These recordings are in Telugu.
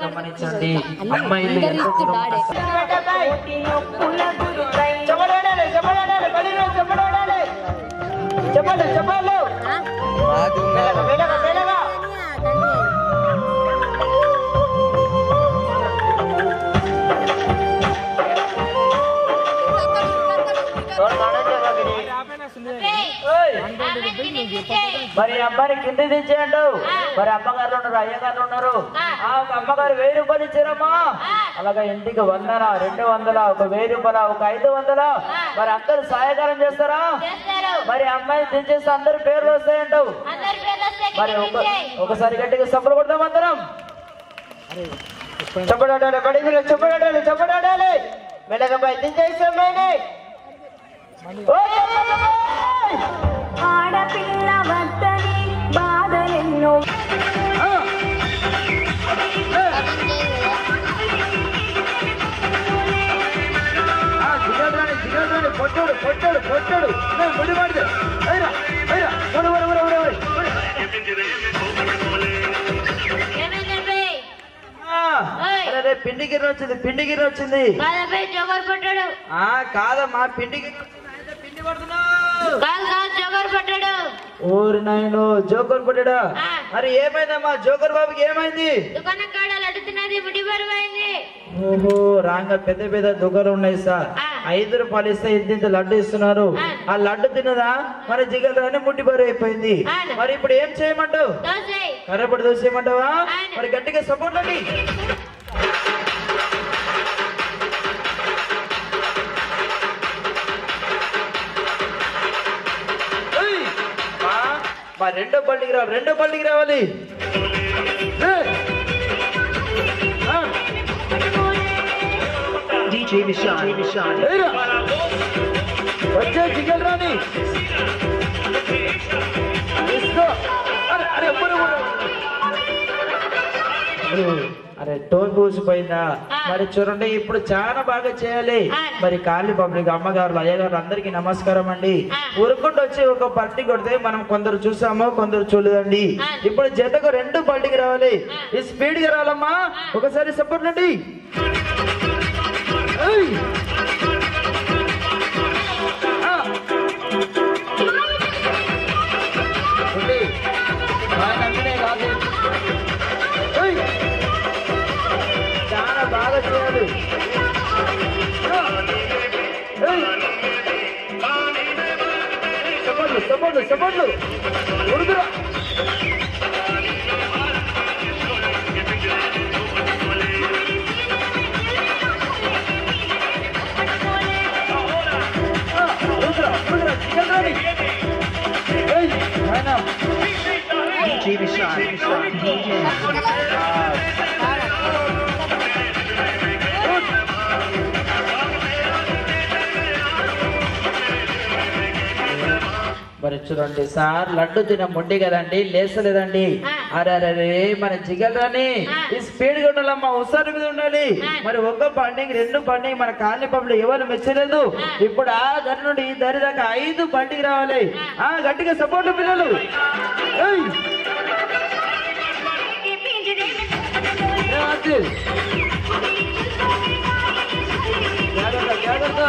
గమనించండి అమ్మాయిలు మరి అబ్బాయి కింద దించేయండు. మరి అమ్మగారు ఉన్నారు, అయ్యగారు ఉన్నారు. అమ్మగారు 1000 రూపాయలు ఇచ్చారమ్మా. అలాగా ఇంటికి 100, 200, ఒక 1000 రూపాయలు, ఒక 500. మరి అందరు సహాయకారం చేస్తారా? మరి అమ్మాయి దించేస్తే అందరు పేర్లు వస్తాయంటు. మరి ఒకసారి గట్టిగా సబ్బులు కొడదాం అందరం. చెప్పడాడాలి, బడి మీద చెప్పడాడాలి, చెప్పడాడాలి. మెల్లగమ్మాయి దించేస్తే అమ్మాయిని. ఆడపిల్ల వద్దని బాధలెన్నో పొట్టడు పొట్టడు పొట్టడు ముడి పడితే పిండి గిర్ర వచ్చింది, పిండి గిర్ర వచ్చింది. కాదమ్మా పిండి గిర్ర పిండి పడుతున్నాడు. ఊరి నాయను జోకర్ పడ్డా. మరి ఏమైందమ్మా జోకర్ బాబుకి ఏమైంది? ఓహో రాంగ పెద్ద పెద్ద దుకాణాలు ఉన్నాయి సార్. 5 రూపాయలు ఇస్తే ఇంత లడ్డు ఇస్తున్నారు. ఆ లడ్డు తిన్నదా మరి జిగలని ముట్టి బరువు అయిపోయింది. మరి ఇప్పుడు ఏం చేయమంటావు? కర్రపడి దోశ చేయమంటావా? మరి గట్టిగా సపోర్ట్ అండి. మరి రెండో బల్లికి రావాలి, రెండో బల్లికి రావాలి. వచ్చే చికెన్ రాని అరే టోన్ పూసిపోయిందా? మరి చూడండి ఇప్పుడు చాలా బాగా చేయాలి. మరి కాళీ పబ్లిక్ అమ్మగారులు అయ్యగారు అందరికి నమస్కారం అండి. ఊరుకుంటూ వచ్చి ఒక పల్టీ కొడితే మనం కొందరు చూసాము, కొందరు చూడలేదండి. ఇప్పుడు జతకు 2 పల్టీకి రావాలి. ఈ స్పీడ్ గా రావాలమ్మా. ఒకసారి సపోర్ట్ అండి. చాలా బాగా చేయాలి. సపోర్ట్లు సపోర్ట్లు సపోర్ట్లు ఉడుకురా. మరి చూడండి సార్ లడ్డు తిన మొండి కదండి, లేసలేదండి. అరే మన జిగల్రాని ఈ స్పీడ్ గా ఉండాలమ్మా, ఉత్సాహం మీద ఉండాలి. మరి ఒక బండికి 2 బండి మన కాలనీ పబ్లు ఎవరు మెచ్చలేదు. ఇప్పుడు ఆ దరి నుండి ఈ దరి దాకా 5 బండికి రావాలి. గట్టిగా సపోర్ట్ పిల్లలు. జాగ్రత్త జాగ్రత్త.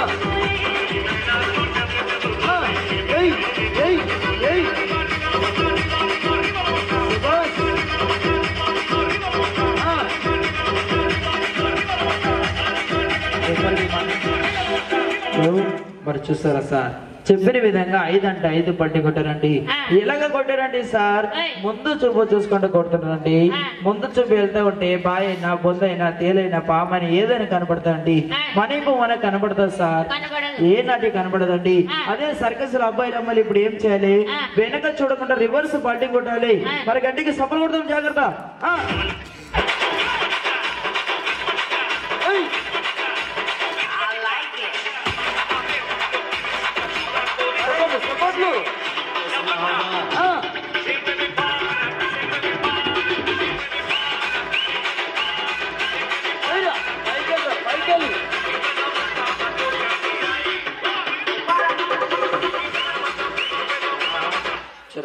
మరి చూస్తారా సార్ చెప్పిన విధంగా 5 అంటే 5 పట్టి కొట్టారండి. ఎలాగ కొట్టారండి సార్? ముందు చూపు చూసుకుంటూ కొడుతున్నారండి. ముందు చూపు వెళ్తా ఉంటే బాయ్ అయినా బొందైనా తేలైనా పామని ఏదైనా కనపడతాండి. మనీపు మనకు కనపడతారు సార్, ఏ నాటి కనపడదండి. అదే సర్కస్ లో అబ్బాయిలు అమ్మాయిలు ఇప్పుడు ఏం చేయాలి? వెనక చూడకుండా రివర్స్ పట్టి కొట్టాలి. మరి గట్టికి సఫలు కొడతాం, జాగ్రత్త.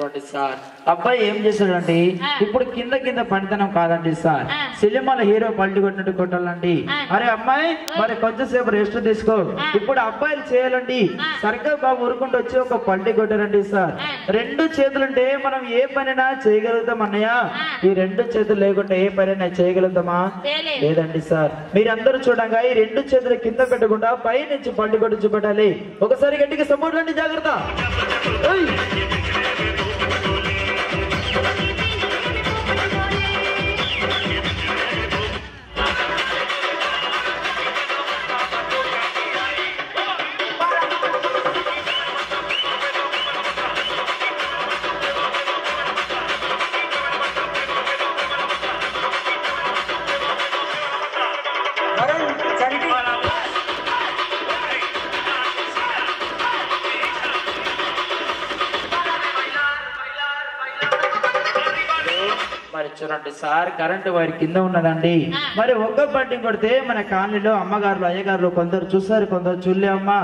చూడండి సార్, అబ్బాయి ఏం చేశాడండి, ఇప్పుడు కింద కింద పనితనం కాదండి సార్, సినిమాల హీరో పల్టి కొట్టినట్టు కొట్టాలండి. అరే అమ్మాయి మరి కొంచెంసేపు రెస్ట్ తీసుకో, ఇప్పుడు అబ్బాయిలు చేయాలండి. సరిగ్గా బాబు ఊరుకుంటూ వచ్చి ఒక పల్టి కొట్టారండి సార్. రెండు చేతులుంటే మనం ఏ పనైనా చేయగలుగుతాం అన్నయ్య, ఈ రెండు చేతులు లేకుండా ఏ పనైనా చేయగలుగుతామా? లేదండి సార్. మీరందరూ చూడంగా ఈ రెండు చేతులు కింద పెట్టకుండా పై నుంచి పల్టి కొట్టి చూపెట్టాలి. ఒకసారి గట్టిగా సపోర్ట్ అండి, జాగ్రత్త. మరి చూడండి సార్, కరెంటు వైర్ కింద ఉన్నదండి. మరి ఒక్క బండింగ్ కొడితే మన కాలనీలో అమ్మగారులు అయ్యగారులు కొందరు చూసారు, కొందరు చూడలే అమ్మా.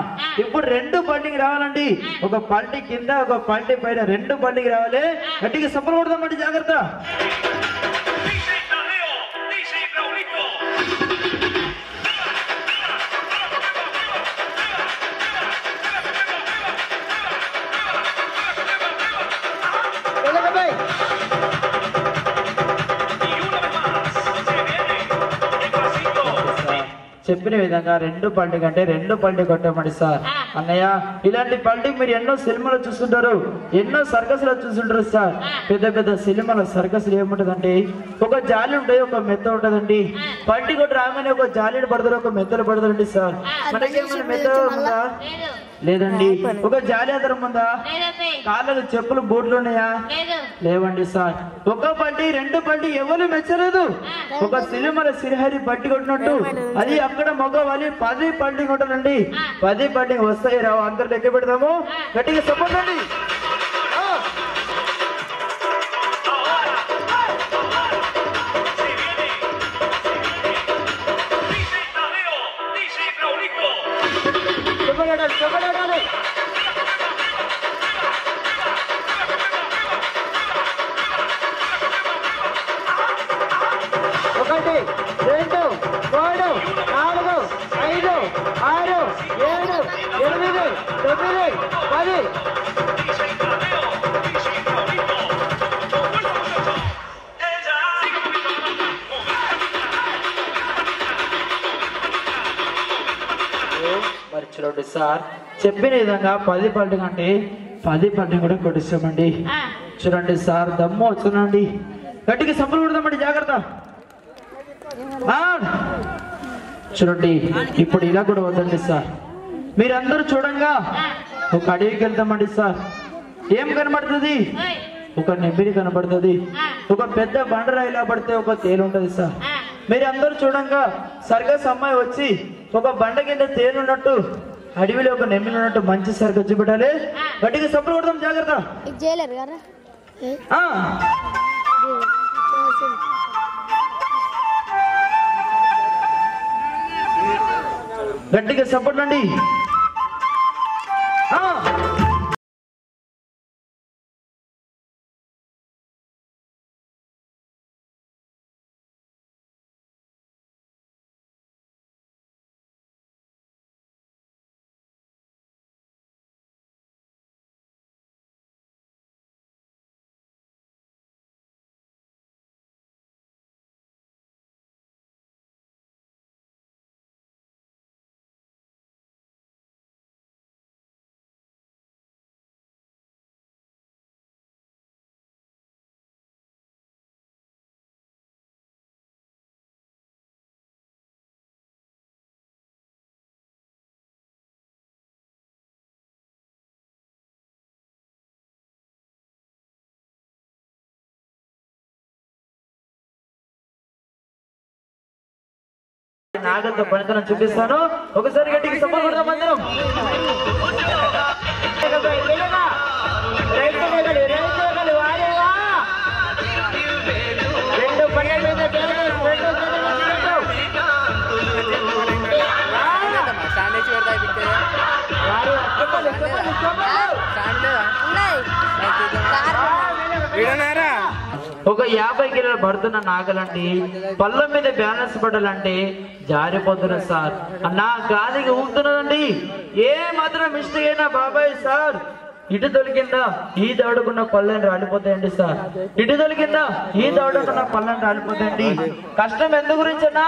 ఇప్పుడు రెండు బండింగ్ రావాలండి. ఒక పల్టీ కింద ఒక పల్టీ పైన రెండు బండింగ్ రావాలి. గట్టిగా సపోర్ట్ కొడదామండి, జాగ్రత్త. చెప్పిన విధంగా రెండు పల్టీ కంటే రెండు పల్టీ కొట్టామండి సార్. అన్నయ్య ఇలాంటి పల్టీ మీరు ఎన్నో సినిమాలు చూస్తుంటారు, ఎన్నో సర్కస్ లో చూస్తుంటారు సార్. పెద్ద పెద్ద సినిమాల సర్కస్ ఏముంటదండి, ఒక జాలి ఉంటుంది, ఒక మెత్త ఉంటదండి. పల్టీ కొట్టి రాగానే ఒక జాలిని పడతారు, ఒక మెత్తలు పడతారండి సార్. మనకేమైనా మెత్త ఉందా? లేదండి. ఒక జాలి ఆధారం ఉందా? కాళ్ళకు చెప్పులు బూట్లు ఉన్నాయా? లేవండి సార్. ఒక పల్టీ రెండు పల్టీ ఎవరు మెచ్చలేదు. ఒక సినిమాల శ్రీహరి పట్టి కొట్టినట్టు అది అక్కడ మగవాలి 10 పల్టీ కొట్టాలండి. 10 పల్టీ వస్తాయి రావు అందరు లెక్క పెడతాము. గట్టిగా సపోర్ట్ అండి. ఒకటి రెండు మూడు నాలుగు ఐదు ఆరు ఏడు ఎనిమిది తొమ్మిది 10. మరి చూడండి సార్, చెప్పిన విధంగా 10 పల్టీ కంటే 10 పల్టీ కూడా కొట్టిస్తామండి. చూడండి సార్, దమ్ము వస్తుందండి. గట్టిగా సబ్బులు కొడదామండి, జాగ్రత్త. చూడండి ఇప్పుడు ఇలా కూడా వద్దండి సార్. మీరందరూ చూడంగా ఒక అడవికి వెళ్తామండి సార్. ఏం కనబడుతుంది? ఒక నెమ్మిడి కనబడుతుంది. ఒక పెద్ద బండరాయిలా పడితే ఒక తేలు ఉంటది సార్. మీరందరూ చూడంగా సర్కస్ అమ్మాయి వచ్చి ఒక బండ కింద తేలు ఉన్నట్టు అడవిలో ఒక నెమ్మిడి ఉన్నట్టు మంచి సర్కస్ చూపెట్టాలి. గట్టిగా సబ్బులు కొడదాం, జాగ్రత్త. గట్టిగా సపోర్ట్ అండి. నాగంతో పనితనం చూపిస్తాను. ఒకసారి గట్టికి సపోర్ట్ కొడదాం అందరం. రెండు పన్నెండు ఉన్నాయి ఒక 50 కిలోల పడుతున్న నాగలండి పళ్ళ మీద బ్యాలెన్స్ పడాలంటే జారిపోతున్నారు సార్. నా గాలికి ఊగుతున్నదండి. ఏ మాత్రం మిస్టేక్ అయినా బాబాయ్ సార్ ఇటు తొలికిందా ఈ దౌడుకున్న పళ్ళని రాలిపోతాయండి సార్. ఇటు తొలికిందా ఈ దౌడుకున్న పళ్ళని రాలిపోతాయండి. కష్టం ఎందు గురించన్నా